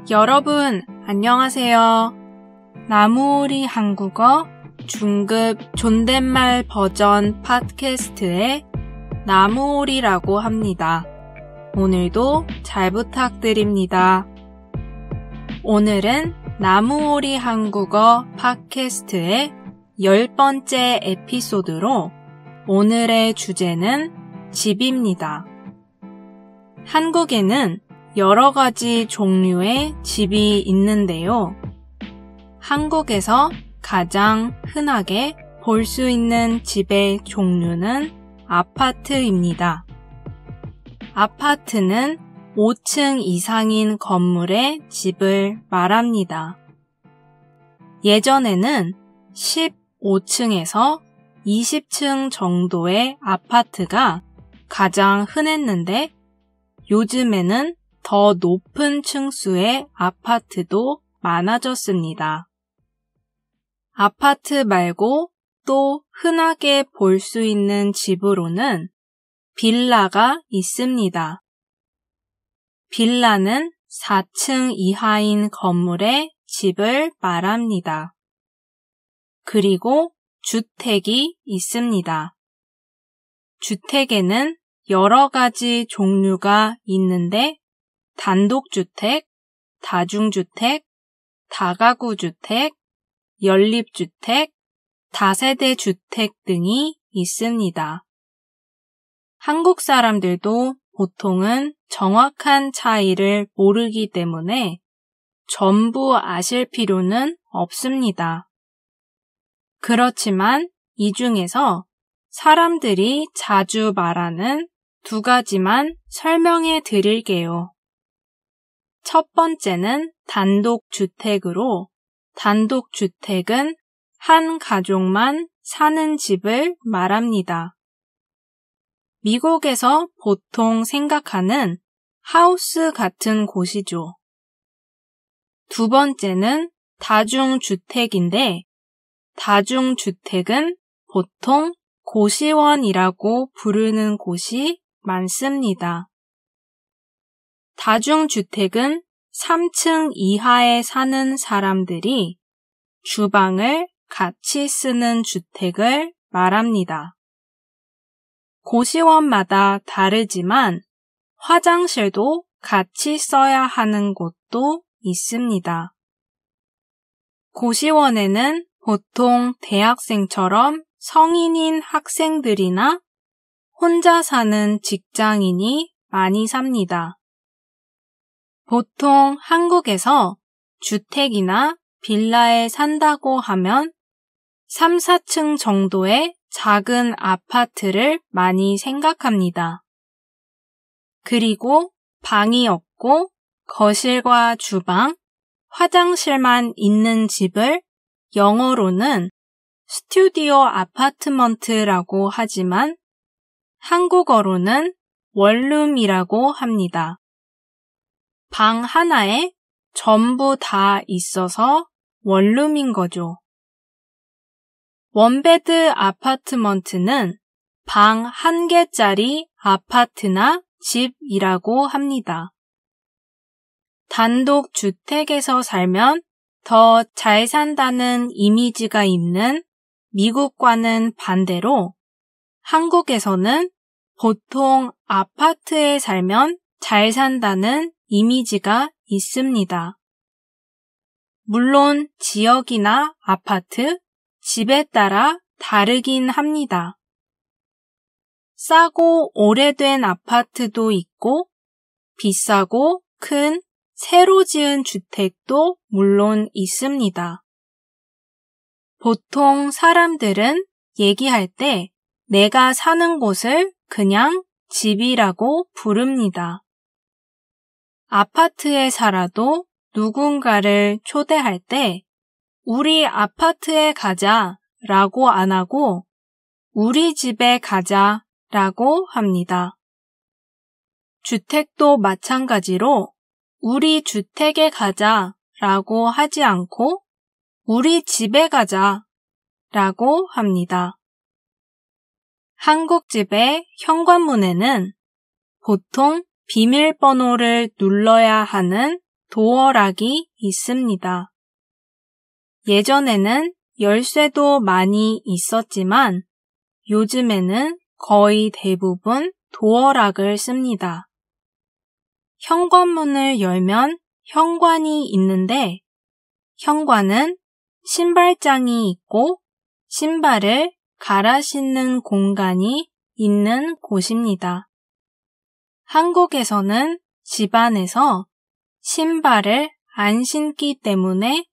여러분, 안녕하세요. 나무오리 한국어 중급 존댓말 버전 팟캐스트의 나무오리라고 합니다. 오늘도 잘 부탁드립니다. 오늘은 나무오리 한국어 팟캐스트의 10번째 에피소드로 오늘의 주제는 집입니다. 한국에는 여러 가지 종류의 집이 있는데요. 한국에서 가장 흔하게 볼 수 있는 집의 종류는 아파트입니다. 아파트는 5층 이상인 건물의 집을 말합니다. 예전에는 15층에서 20층 정도의 아파트가 가장 흔했는데 요즘에는 더 높은 층수의 아파트도 많아졌습니다. 아파트 말고 또 흔하게 볼 수 있는 집으로는 빌라가 있습니다. 빌라는 4층 이하인 건물의 집을 말합니다. 그리고 주택이 있습니다. 주택에는 여러 가지 종류가 있는데 단독주택, 다중주택, 다가구주택, 연립주택, 다세대주택 등이 있습니다. 한국 사람들도 보통은 정확한 차이를 모르기 때문에 전부 아실 필요는 없습니다. 그렇지만 이 중에서 사람들이 자주 말하는 두 가지만 설명해 드릴게요. 첫 번째는 단독주택으로, 단독주택은 한 가족만 사는 집을 말합니다. 미국에서 보통 생각하는 하우스 같은 곳이죠. 두 번째는 다중주택인데, 다중주택은 보통 고시원이라고 부르는 곳이 많습니다. 다중주택은 3층 이하에 사는 사람들이 주방을 같이 쓰는 주택을 말합니다. 고시원마다 다르지만 화장실도 같이 써야 하는 곳도 있습니다. 고시원에는 보통 대학생처럼 성인인 학생들이나 혼자 사는 직장인이 많이 삽니다. 보통 한국에서 주택이나 빌라에 산다고 하면 3, 4층 정도의 작은 아파트를 많이 생각합니다. 그리고 방이 없고 거실과 주방, 화장실만 있는 집을 영어로는 스튜디오 아파트먼트라고 하지만 한국어로는 원룸이라고 합니다. 방 하나에 전부 다 있어서 원룸인 거죠. 원베드 아파트먼트는 방 한 개짜리 아파트나 집이라고 합니다. 단독주택에서 살면 더 잘 산다는 이미지가 있는 미국과는 반대로 한국에서는 보통 아파트에 살면 잘 산다는 이미지가 있습니다. 물론 지역이나 아파트, 집에 따라 다르긴 합니다. 싸고 오래된 아파트도 있고 비싸고 큰 새로 지은 주택도 물론 있습니다. 보통 사람들은 얘기할 때 내가 사는 곳을 그냥 집이라고 부릅니다. 아파트에 살아도 누군가를 초대할 때 우리 아파트에 가자 라고 안 하고 우리 집에 가자 라고 합니다. 주택도 마찬가지로 우리 주택에 가자 라고 하지 않고 우리 집에 가자 라고 합니다. 한국 집의 현관문에는 보통 비밀번호를 눌러야 하는 도어락이 있습니다. 예전에는 열쇠도 많이 있었지만 요즘에는 거의 대부분 도어락을 씁니다. 현관문을 열면 현관이 있는데 현관은 신발장이 있고 신발을 갈아 신는 공간이 있는 곳입니다. 한국에서는 집안에서 신발을 안 신기 때문에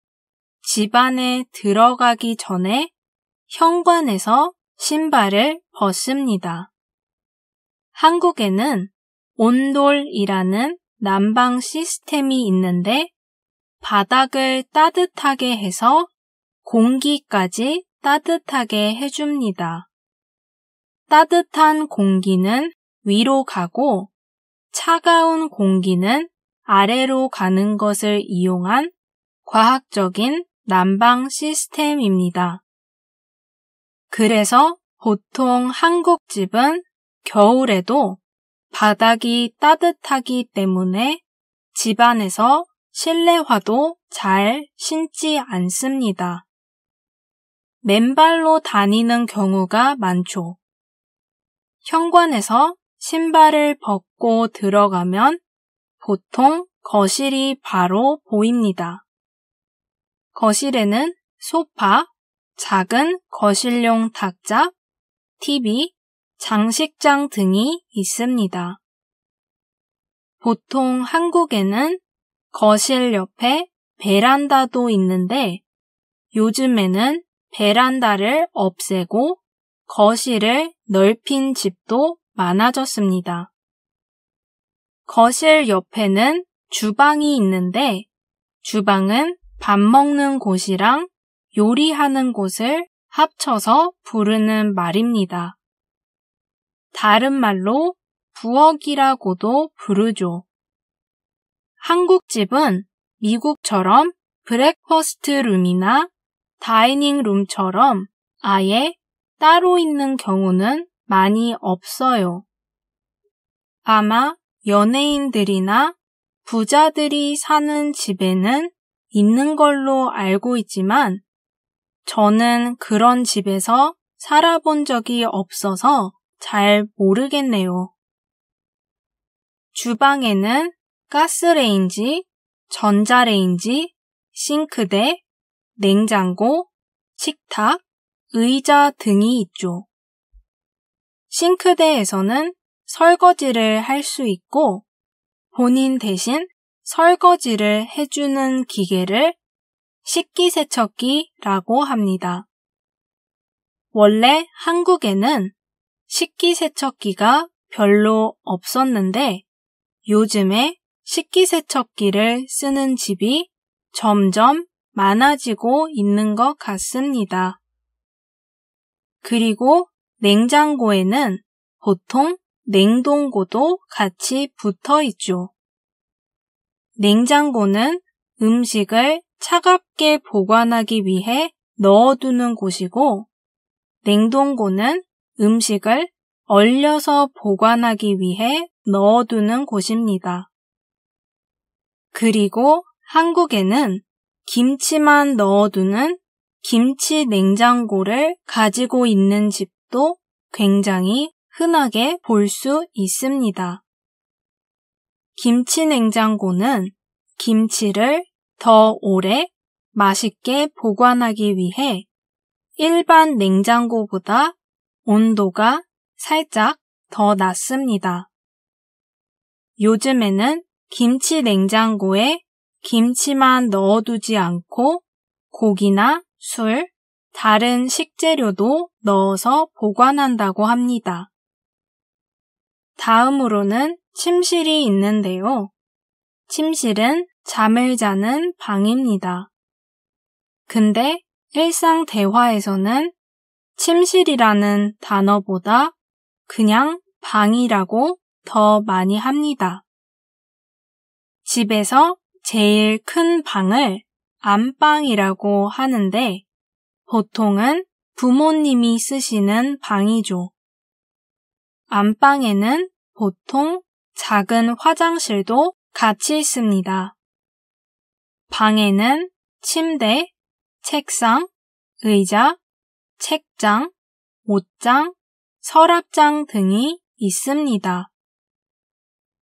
집 안에 들어가기 전에 현관에서 신발을 벗습니다. 한국에는 온돌이라는 난방 시스템이 있는데 바닥을 따뜻하게 해서 공기까지 따뜻하게 해줍니다. 따뜻한 공기는 위로 가고 차가운 공기는 아래로 가는 것을 이용한 과학적인 난방 시스템입니다. 그래서 보통 한국 집은 겨울에도 바닥이 따뜻하기 때문에 집안에서 실내화도 잘 신지 않습니다. 맨발로 다니는 경우가 많죠. 현관에서 신발을 벗고 들어가면 보통 거실이 바로 보입니다. 거실에는 소파, 작은 거실용 탁자, TV, 장식장 등이 있습니다. 보통 한국에는 거실 옆에 베란다도 있는데 요즘에는 베란다를 없애고 거실을 넓힌 집도 많아졌습니다. 거실 옆에는 주방이 있는데 주방은 밥 먹는 곳이랑 요리하는 곳을 합쳐서 부르는 말입니다. 다른 말로 부엌이라고도 부르죠. 한국 집은 미국처럼 브렉퍼스트 룸이나 다이닝 룸처럼 아예 따로 있는 경우는 많이 없어요. 아마 연예인들이나 부자들이 사는 집에는 있는 걸로 알고 있지만 저는 그런 집에서 살아본 적이 없어서 잘 모르겠네요. 주방에는 가스레인지, 전자레인지, 싱크대, 냉장고, 식탁, 의자 등이 있죠. 싱크대에서는 설거지를 할 수 있고 본인 대신 설거지를 해주는 기계를 식기세척기라고 합니다. 원래 한국에는 식기세척기가 별로 없었는데 요즘에 식기세척기를 쓰는 집이 점점 많아지고 있는 것 같습니다. 그리고 냉장고에는 보통 냉동고도 같이 붙어 있죠. 냉장고는 음식을 차갑게 보관하기 위해 넣어두는 곳이고 냉동고는 음식을 얼려서 보관하기 위해 넣어두는 곳입니다. 그리고 한국에는 김치만 넣어두는 김치 냉장고를 가지고 있는 집도 굉장히 흔하게 볼 수 있습니다. 김치 냉장고는 김치를 더 오래 맛있게 보관하기 위해 일반 냉장고보다 온도가 살짝 더 낮습니다. 요즘에는 김치 냉장고에 김치만 넣어두지 않고 고기나 술, 다른 식재료도 넣어서 보관한다고 합니다. 다음으로는 침실이 있는데요. 침실은 잠을 자는 방입니다. 근데 일상 대화에서는 침실이라는 단어보다 그냥 방이라고 더 많이 합니다. 집에서 제일 큰 방을 안방이라고 하는데 보통은 부모님이 쓰시는 방이죠. 안방에는 보통 작은 화장실도 같이 있습니다. 방에는 침대, 책상, 의자, 책장, 옷장, 서랍장 등이 있습니다.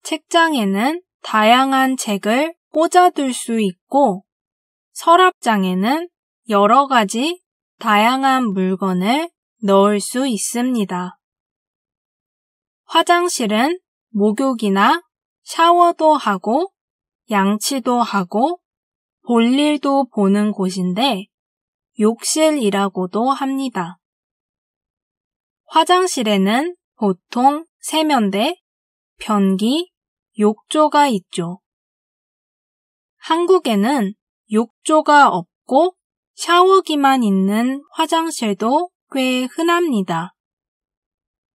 책장에는 다양한 책을 꽂아둘 수 있고, 서랍장에는 여러 가지 다양한 물건을 넣을 수 있습니다. 화장실은 목욕이나 샤워도 하고, 양치도 하고, 볼일도 보는 곳인데 욕실이라고도 합니다. 화장실에는 보통 세면대, 변기, 욕조가 있죠. 한국에는 욕조가 없고 샤워기만 있는 화장실도 꽤 흔합니다.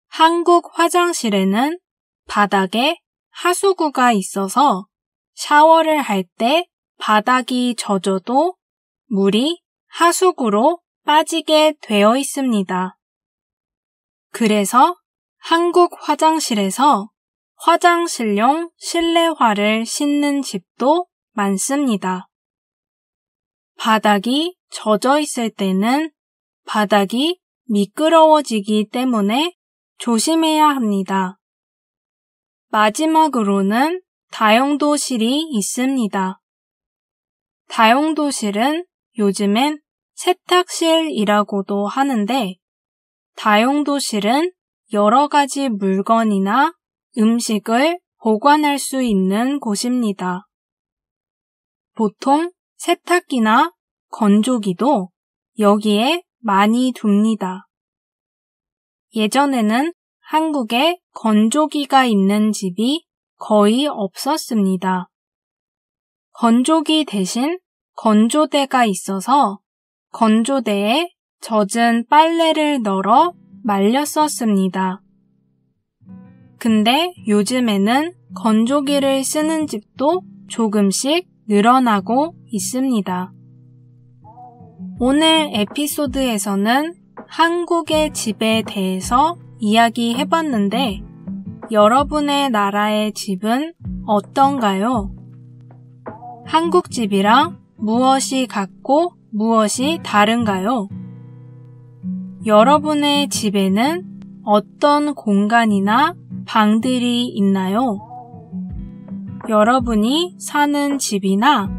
한국 화장실에는 바닥에 하수구가 있어서 샤워를 할 때 바닥이 젖어도 물이 하수구로 빠지게 되어 있습니다. 그래서 한국 화장실에서 화장실용 실내화를 신는 집도 많습니다. 바닥이 젖어 있을 때는 바닥이 미끄러워지기 때문에 조심해야 합니다. 마지막으로는 다용도실이 있습니다. 다용도실은 요즘엔 세탁실이라고도 하는데, 다용도실은 여러 가지 물건이나 음식을 보관할 수 있는 곳입니다. 보통 세탁기나 건조기도 여기에 많이 둡니다. 예전에는 한국에 건조기가 있는 집이 거의 없었습니다. 건조기 대신 건조대가 있어서 건조대에 젖은 빨래를 널어 말렸었습니다. 근데 요즘에는 건조기를 쓰는 집도 조금씩 늘어나고 있습니다. 오늘 에피소드에서는 한국의 집에 대해서 이야기해봤는데 여러분의 나라의 집은 어떤가요? 한국 집이랑 무엇이 같고 무엇이 다른가요? 여러분의 집에는 어떤 공간이나 방들이 있나요? 여러분이 사는 집이나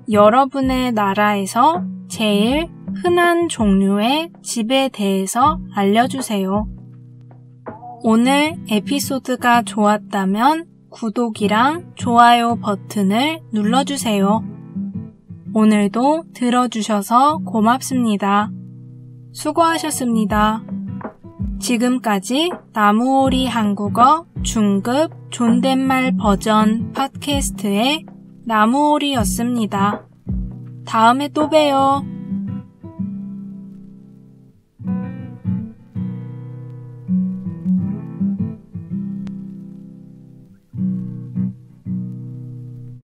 여러분의 나라에서 제일 흔한 종류의 집에 대해서 알려주세요. 오늘 에피소드가 좋았다면 구독이랑 좋아요 버튼을 눌러주세요. 오늘도 들어주셔서 고맙습니다. 수고하셨습니다. 지금까지 나무오리 한국어 중급 존댓말 버전 팟캐스트의 나무오리였습니다. 다음에 또 봬요.